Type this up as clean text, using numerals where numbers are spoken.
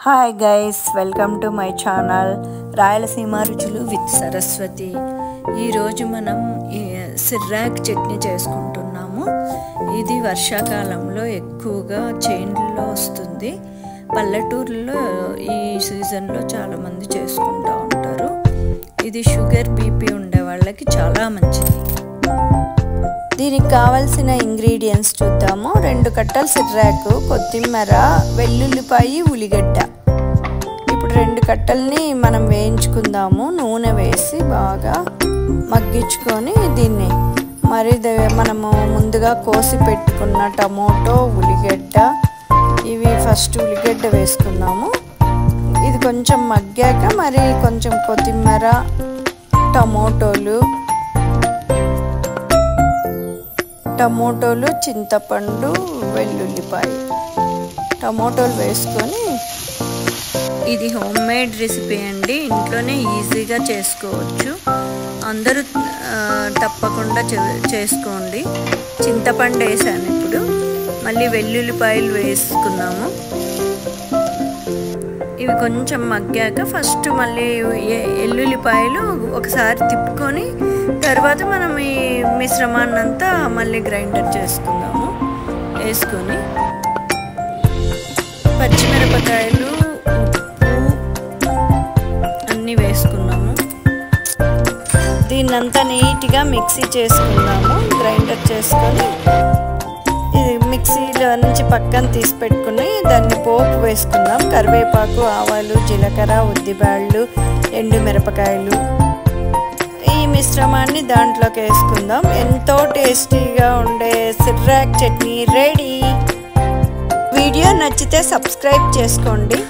Hi guys, welcome to my channel Rayalaseema రుచులు with Saraswati. ఈరోజు మనం సిర్రాక్ చట్నీ చేసుకుంటున్నాము. ఇది వర్షాకాలంలో ఎక్కువగా చేన్లలో వస్తుంది. పల్లెటూరులో ఈ సీజన్లో చాలామంది చేసుకుంటూ ఉంటారు. ఇది షుగర్ బీపీ ఉండే వాళ్ళకి చాలా మంచిది. దీనికి కావాల్సిన ఇంగ్రీడియంట్స్ చూద్దాము. 2 కట్టలు సిర్రాకు, కొత్తిమీర, వెల్లుల్లిపాయి, ఉల్లిగడ్డ. ఇప్పుడు 2 కట్టల్ని మనం వేయించుకుందాము. నూనె వేసి బాగా మగ్గించుకొని దీన్ని మనము ముందుగా కోసి పెట్టుకున్న టమోటో, ఉల్లిగడ్డ, ఇవి ఫస్ట్ ఉల్లిగడ్డ వేసుకుందాము. ఇది కొంచెం మగ్గాక మరి కొంచెం కొత్తిమీర, టమోటోలు, చింతపండు, వెల్లుల్లిపాయ, టమోటోలు వేసుకొని, ఇది హోమ్ మేడ్ రెసిపీ అండి. ఇంట్లోనే ఈజీగా చేసుకోవచ్చు. అందరూ తప్పకుండా చేసుకోండి. చింతపండు వేసాను. ఇప్పుడు మళ్ళీ వెల్లుల్లిపాయలు వేసుకున్నాము. ఇవి కొంచెం మగ్గాక ఫస్ట్ మళ్ళీ ఎల్లుల్లిపాయలు ఒకసారి తిప్పుకొని తర్వాత మనం ఈ మిశ్రమాన్నంతా మళ్ళీ గ్రైండర్ చేసుకుందాము. వేసుకొని పచ్చిమిరపకాయలు, ఉప్పు అన్నీ వేసుకున్నాము. దీన్నంతా నీట్గా మిక్సీ చేసుకుందాము. గ్రైండర్ చేసుకొని ఇది మిక్సీలో నుంచి పక్కన తీసి పెట్టుకుని దాన్ని పోపు వేసుకుందాం. కరివేపాకు, ఆవాలు, జీలకర్ర, ఉద్దిబ్యాళ్ళు, ఎండుమిరపకాయలు, ఈ మిశ్రమాన్ని దాంట్లోకి వేసుకుందాం. ఎంతో టేస్టీగా ఉండే సిర్రాక్ చట్నీ రెడీ. వీడియో నచ్చితే సబ్స్క్రైబ్ చేసుకోండి.